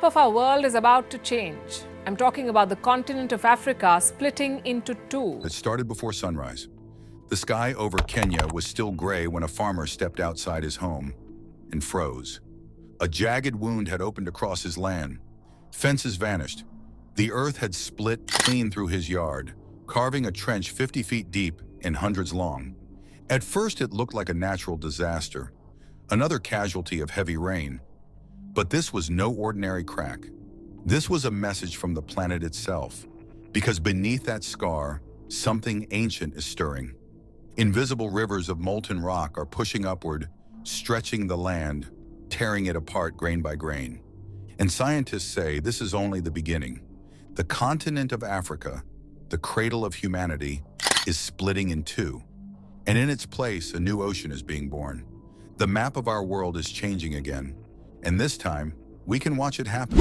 of our world is about to change. I'm talking about the continent of Africa splitting into two. It started before sunrise. The sky over Kenya was still gray when a farmer stepped outside his home and froze. A jagged wound had opened across his land. Fences vanished. The earth had split clean through his yard, carving a trench 50 feet deep and hundreds long. At first, it looked like a natural disaster, another casualty of heavy rain. But this was no ordinary crack. This was a message from the planet itself, because beneath that scar, something ancient is stirring. Invisible rivers of molten rock are pushing upward, stretching the land, tearing it apart grain by grain. And scientists say this is only the beginning. The continent of Africa, the cradle of humanity, is splitting in two. And in its place, a new ocean is being born. The map of our world is changing again. And this time, we can watch it happen.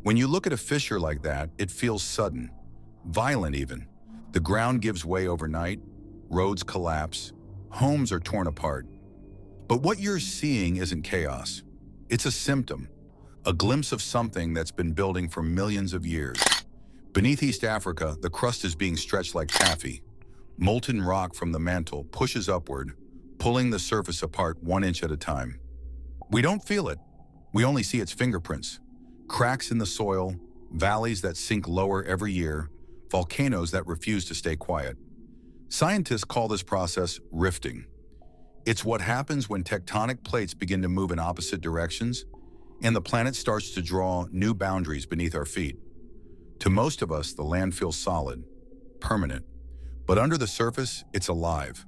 When you look at a fissure like that, it feels sudden, violent even. The ground gives way overnight, roads collapse, homes are torn apart. But what you're seeing isn't chaos. It's a symptom, a glimpse of something that's been building for millions of years. Beneath East Africa, the crust is being stretched like taffy. Molten rock from the mantle pushes upward, pulling the surface apart 1 inch at a time. We don't feel it. We only see its fingerprints. Cracks in the soil, valleys that sink lower every year, volcanoes that refuse to stay quiet. Scientists call this process rifting. It's what happens when tectonic plates begin to move in opposite directions and the planet starts to draw new boundaries beneath our feet. To most of us, the land feels solid, permanent. But under the surface, it's alive,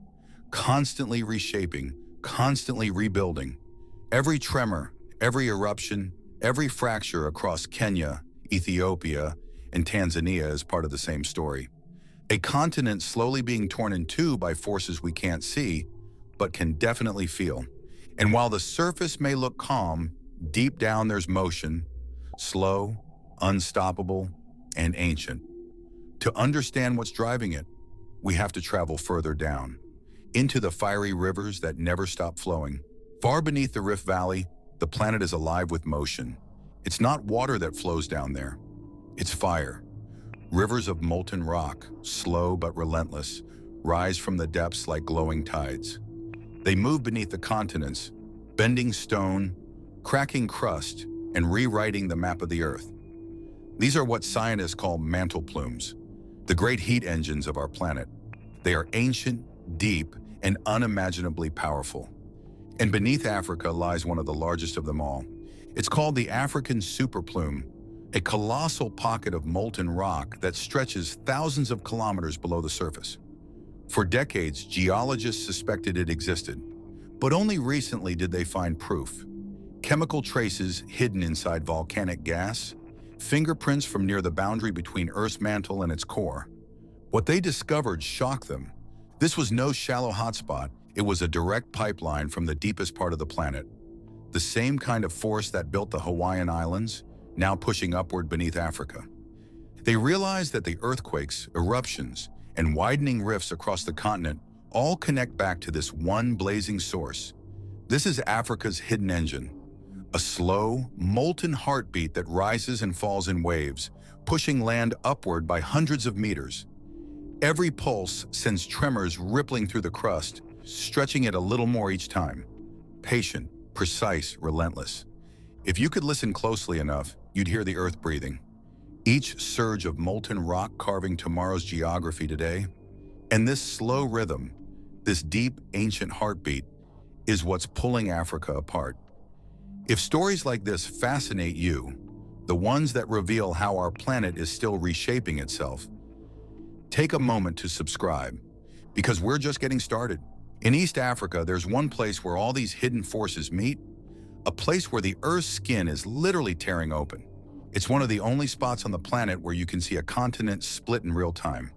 constantly reshaping, constantly rebuilding. Every tremor, every eruption, every fracture across Kenya, Ethiopia, and Tanzania is part of the same story. A continent slowly being torn in two by forces we can't see, but can definitely feel. And while the surface may look calm, deep down there's motion, slow, unstoppable, and ancient. To understand what's driving it, we have to travel further down, into the fiery rivers that never stop flowing. Far beneath the Rift Valley, the planet is alive with motion. It's not water that flows down there, it's fire. Rivers of molten rock, slow but relentless, rise from the depths like glowing tides. They move beneath the continents, bending stone, cracking crust, and rewriting the map of the Earth. These are what scientists call mantle plumes, the great heat engines of our planet. They are ancient, deep, and unimaginably powerful. And beneath Africa lies one of the largest of them all. It's called the African superplume, a colossal pocket of molten rock that stretches thousands of kilometers below the surface. For decades, geologists suspected it existed, but only recently did they find proof. Chemical traces hidden inside volcanic gas, fingerprints from near the boundary between Earth's mantle and its core. What they discovered shocked them. This was no shallow hotspot, it was a direct pipeline from the deepest part of the planet. The same kind of force that built the Hawaiian Islands, now pushing upward beneath Africa. They realized that the earthquakes, eruptions, and widening rifts across the continent all connect back to this one blazing source. This is Africa's hidden engine, a slow, molten heartbeat that rises and falls in waves, pushing land upward by hundreds of meters. Every pulse sends tremors rippling through the crust, stretching it a little more each time. Patient, precise, relentless. If you could listen closely enough, you'd hear the earth breathing. Each surge of molten rock carving tomorrow's geography today. And this slow rhythm, this deep, ancient heartbeat, is what's pulling Africa apart. If stories like this fascinate you, the ones that reveal how our planet is still reshaping itself, take a moment to subscribe, because we're just getting started. In East Africa, there's one place where all these hidden forces meet, a place where the Earth's skin is literally tearing open. It's one of the only spots on the planet where you can see a continent split in real time.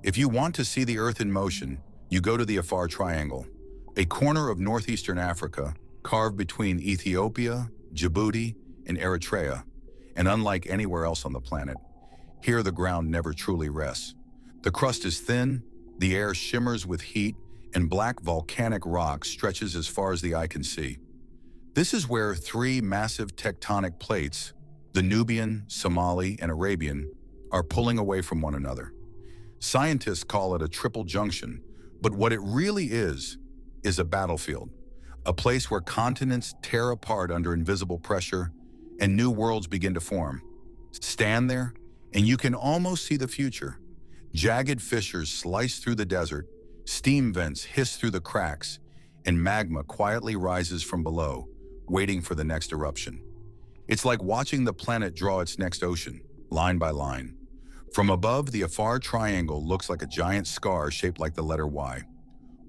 If you want to see the Earth in motion, you go to the Afar Triangle, a corner of northeastern Africa carved between Ethiopia, Djibouti, and Eritrea. And unlike anywhere else on the planet, here the ground never truly rests. The crust is thin, the air shimmers with heat, and black volcanic rock stretches as far as the eye can see. This is where three massive tectonic plates, The Nubian, Somali, and Arabian are pulling away from one another. Scientists call it a triple junction, but what it really is a battlefield, a place where continents tear apart under invisible pressure and new worlds begin to form. Stand there, and you can almost see the future. Jagged fissures slice through the desert, steam vents hiss through the cracks, and magma quietly rises from below, waiting for the next eruption. It's like watching the planet draw its next ocean, line by line. From above, the Afar Triangle looks like a giant scar shaped like the letter Y.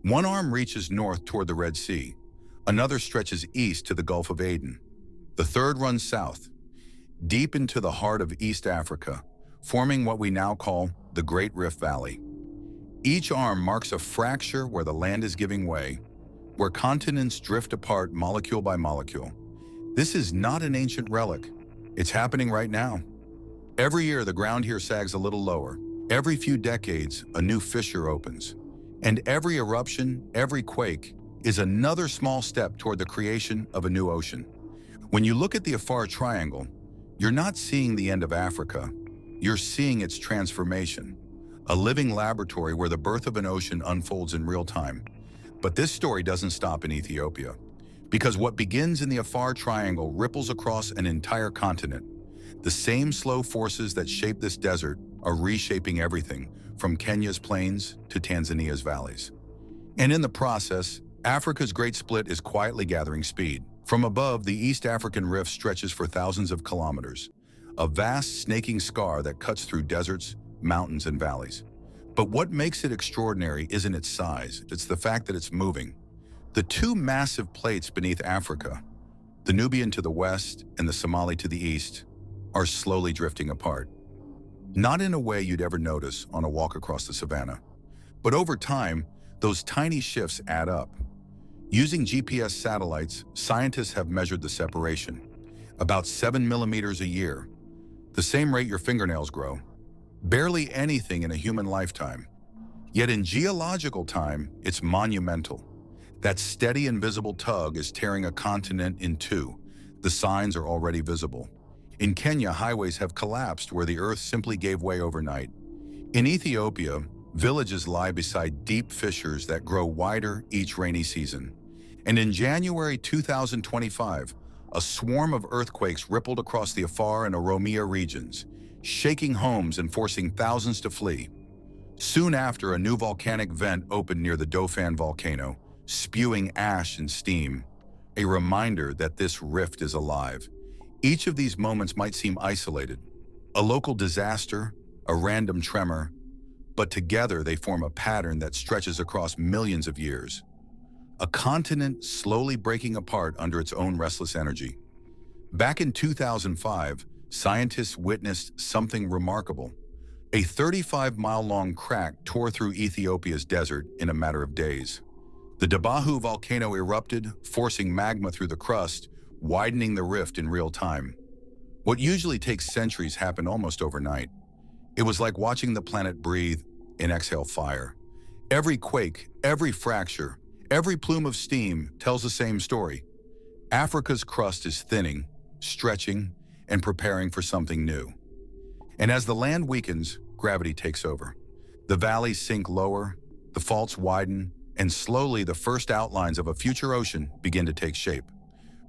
One arm reaches north toward the Red Sea. Another stretches east to the Gulf of Aden. The third runs south, deep into the heart of East Africa, forming what we now call the Great Rift Valley. Each arm marks a fracture where the land is giving way, where continents drift apart molecule by molecule. This is not an ancient relic. It's happening right now. Every year, the ground here sags a little lower. Every few decades, a new fissure opens. And every eruption, every quake, is another small step toward the creation of a new ocean. When you look at the Afar Triangle, you're not seeing the end of Africa. You're seeing its transformation, a living laboratory where the birth of an ocean unfolds in real time. But this story doesn't stop in Ethiopia, because what begins in the Afar Triangle ripples across an entire continent. The same slow forces that shape this desert are reshaping everything from Kenya's plains to Tanzania's valleys. And in the process, Africa's Great Split is quietly gathering speed. From above, the East African Rift stretches for thousands of kilometers, a vast snaking scar that cuts through deserts, mountains, and valleys. But what makes it extraordinary isn't its size, it's the fact that it's moving. The two massive plates beneath Africa, the Nubian to the west and the Somali to the east, are slowly drifting apart. Not in a way you'd ever notice on a walk across the savannah. But over time, those tiny shifts add up. Using GPS satellites, scientists have measured the separation, about 7 millimeters a year, the same rate your fingernails grow. Barely anything in a human lifetime. Yet in geological time, it's monumental. That steady invisible tug is tearing a continent in two. The signs are already visible. In Kenya, highways have collapsed where the earth simply gave way overnight. In Ethiopia, villages lie beside deep fissures that grow wider each rainy season. And in January 2025, a swarm of earthquakes rippled across the Afar and Oromia regions, shaking homes and forcing thousands to flee. Soon after, a new volcanic vent opened near the Dauphin volcano, spewing ash and steam, a reminder that this rift is alive. Each of these moments might seem isolated, a local disaster, a random tremor, but together they form a pattern that stretches across millions of years. A continent slowly breaking apart under its own restless energy. Back in 2005, scientists witnessed something remarkable. A 35-mile-long crack tore through Ethiopia's desert in a matter of days. The Dabahu volcano erupted, forcing magma through the crust, widening the rift in real time. What usually takes centuries happened almost overnight. It was like watching the planet breathe and exhale fire. Every quake, every fracture, every plume of steam tells the same story. Africa's crust is thinning, stretching, and preparing for something new. And as the land weakens, gravity takes over. The valleys sink lower, the faults widen, and slowly the first outlines of a future ocean begin to take shape.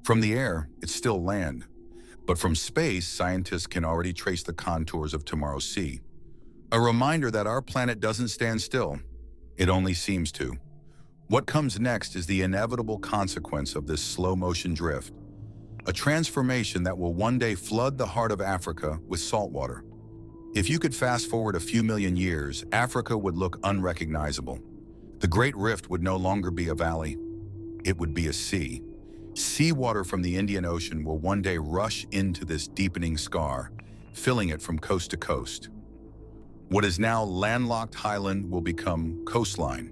From the air, it's still land. But from space, scientists can already trace the contours of tomorrow's sea. A reminder that our planet doesn't stand still. It only seems to. What comes next is the inevitable consequence of this slow-motion drift. A transformation that will one day flood the heart of Africa with salt water. If you could fast forward a few million years, Africa would look unrecognizable. The Great Rift would no longer be a valley. It would be a sea. Seawater from the Indian Ocean will one day rush into this deepening scar, filling it from coast to coast. What is now landlocked highland will become coastline.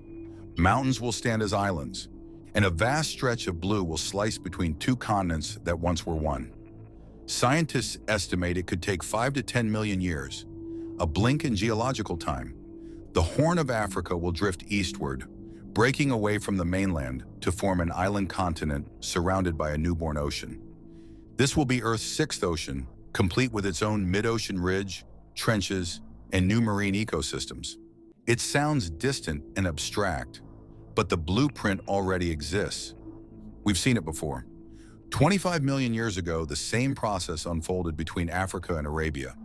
Mountains will stand as islands, and a vast stretch of blue will slice between two continents that once were one. Scientists estimate it could take 5 to 10 million years, a blink in geological time. The Horn of Africa will drift eastward, breaking away from the mainland to form an island continent surrounded by a newborn ocean. This will be Earth's sixth ocean, complete with its own mid-ocean ridge, trenches, and new marine ecosystems. It sounds distant and abstract, but the blueprint already exists. We've seen it before. 25 million years ago, the same process unfolded between Africa and Arabia.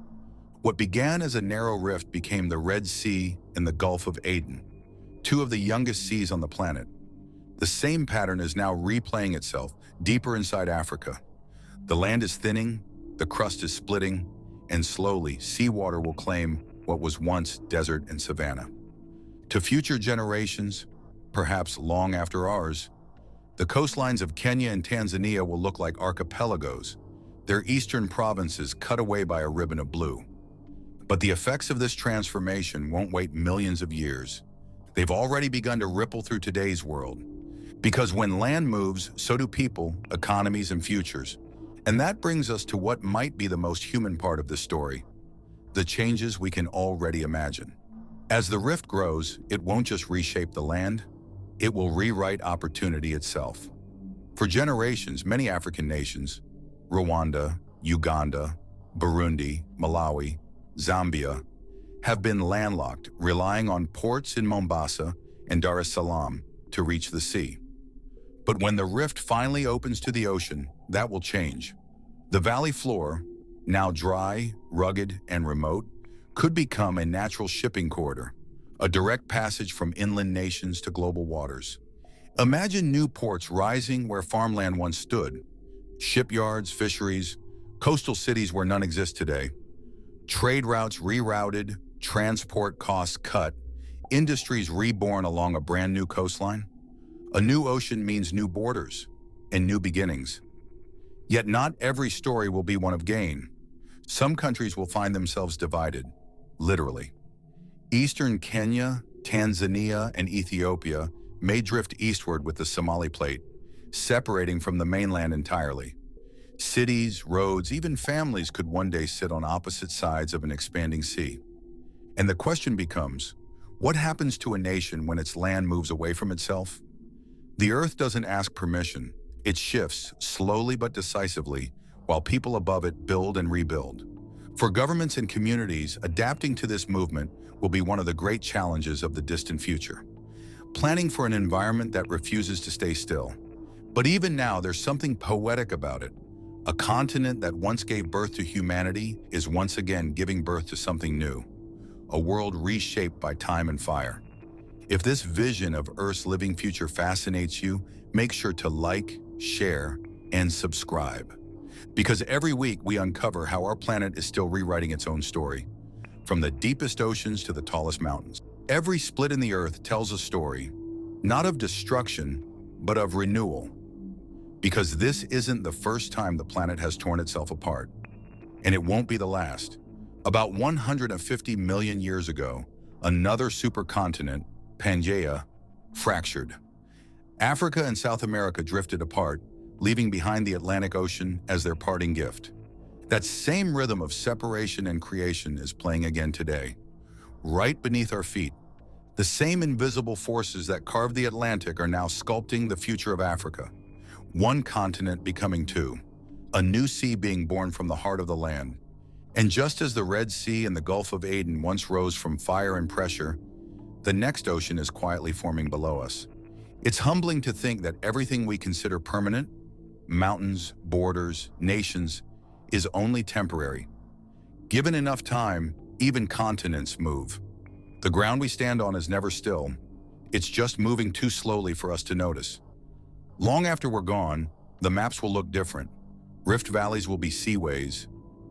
What began as a narrow rift became the Red Sea and the Gulf of Aden, two of the youngest seas on the planet. The same pattern is now replaying itself deeper inside Africa. The land is thinning, the crust is splitting, and slowly, seawater will claim what was once desert and savanna. To future generations, perhaps long after ours, the coastlines of Kenya and Tanzania will look like archipelagos, their eastern provinces cut away by a ribbon of blue. But the effects of this transformation won't wait millions of years. They've already begun to ripple through today's world. Because when land moves, so do people, economies, and futures. And that brings us to what might be the most human part of the story, the changes we can already imagine. As the rift grows, it won't just reshape the land, it will rewrite opportunity itself. For generations, many African nations, Rwanda, Uganda, Burundi, Malawi, Zambia, have been landlocked, relying on ports in Mombasa and Dar es Salaam to reach the sea. But when the rift finally opens to the ocean, that will change. The valley floor, now dry, rugged, and remote, could become a natural shipping corridor, a direct passage from inland nations to global waters. Imagine new ports rising where farmland once stood, shipyards, fisheries, coastal cities where none exist today, trade routes rerouted, transport costs cut, industries reborn along a brand new coastline. A new ocean means new borders and new beginnings. Yet not every story will be one of gain. Some countries will find themselves divided, literally. Eastern Kenya, Tanzania, and Ethiopia may drift eastward with the Somali Plate, separating from the mainland entirely. Cities, roads, even families could one day sit on opposite sides of an expanding sea. And the question becomes, what happens to a nation when its land moves away from itself? The Earth doesn't ask permission. It shifts, slowly but decisively, while people above it build and rebuild. For governments and communities, adapting to this movement will be one of the great challenges of the distant future. Planning for an environment that refuses to stay still. But even now, there's something poetic about it. A continent that once gave birth to humanity is once again giving birth to something new. A world reshaped by time and fire. If this vision of Earth's living future fascinates you, make sure to like, share, and subscribe. Because every week we uncover how our planet is still rewriting its own story, from the deepest oceans to the tallest mountains. Every split in the Earth tells a story, not of destruction, but of renewal. Because this isn't the first time the planet has torn itself apart, and it won't be the last. About 150 million years ago, another supercontinent, Pangaea, fractured. Africa and South America drifted apart, leaving behind the Atlantic Ocean as their parting gift. That same rhythm of separation and creation is playing again today. Right beneath our feet, the same invisible forces that carved the Atlantic are now sculpting the future of Africa. One continent becoming two, a new sea being born from the heart of the land. And just as the Red Sea and the Gulf of Aden once rose from fire and pressure, the next ocean is quietly forming below us. It's humbling to think that everything we consider permanent, mountains, borders, nations, is only temporary. Given enough time, even continents move. The ground we stand on is never still. It's just moving too slowly for us to notice. Long after we're gone, the maps will look different. Rift valleys will be seaways.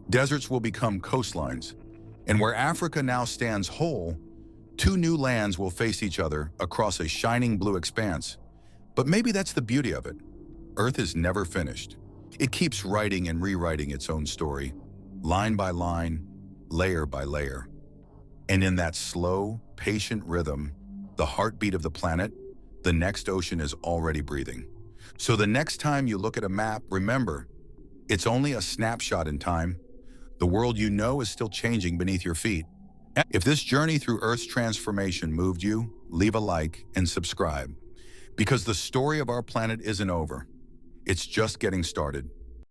Deserts will become coastlines. And where Africa now stands whole, two new lands will face each other across a shining blue expanse. But maybe that's the beauty of it. Earth is never finished. It keeps writing and rewriting its own story, line by line, layer by layer. And in that slow, patient rhythm, the heartbeat of the planet, the next ocean is already breathing. So the next time you look at a map, remember, it's only a snapshot in time. The world you know is still changing beneath your feet. If this journey through Earth's transformation moved you, leave a like and subscribe. Because the story of our planet isn't over. It's just getting started.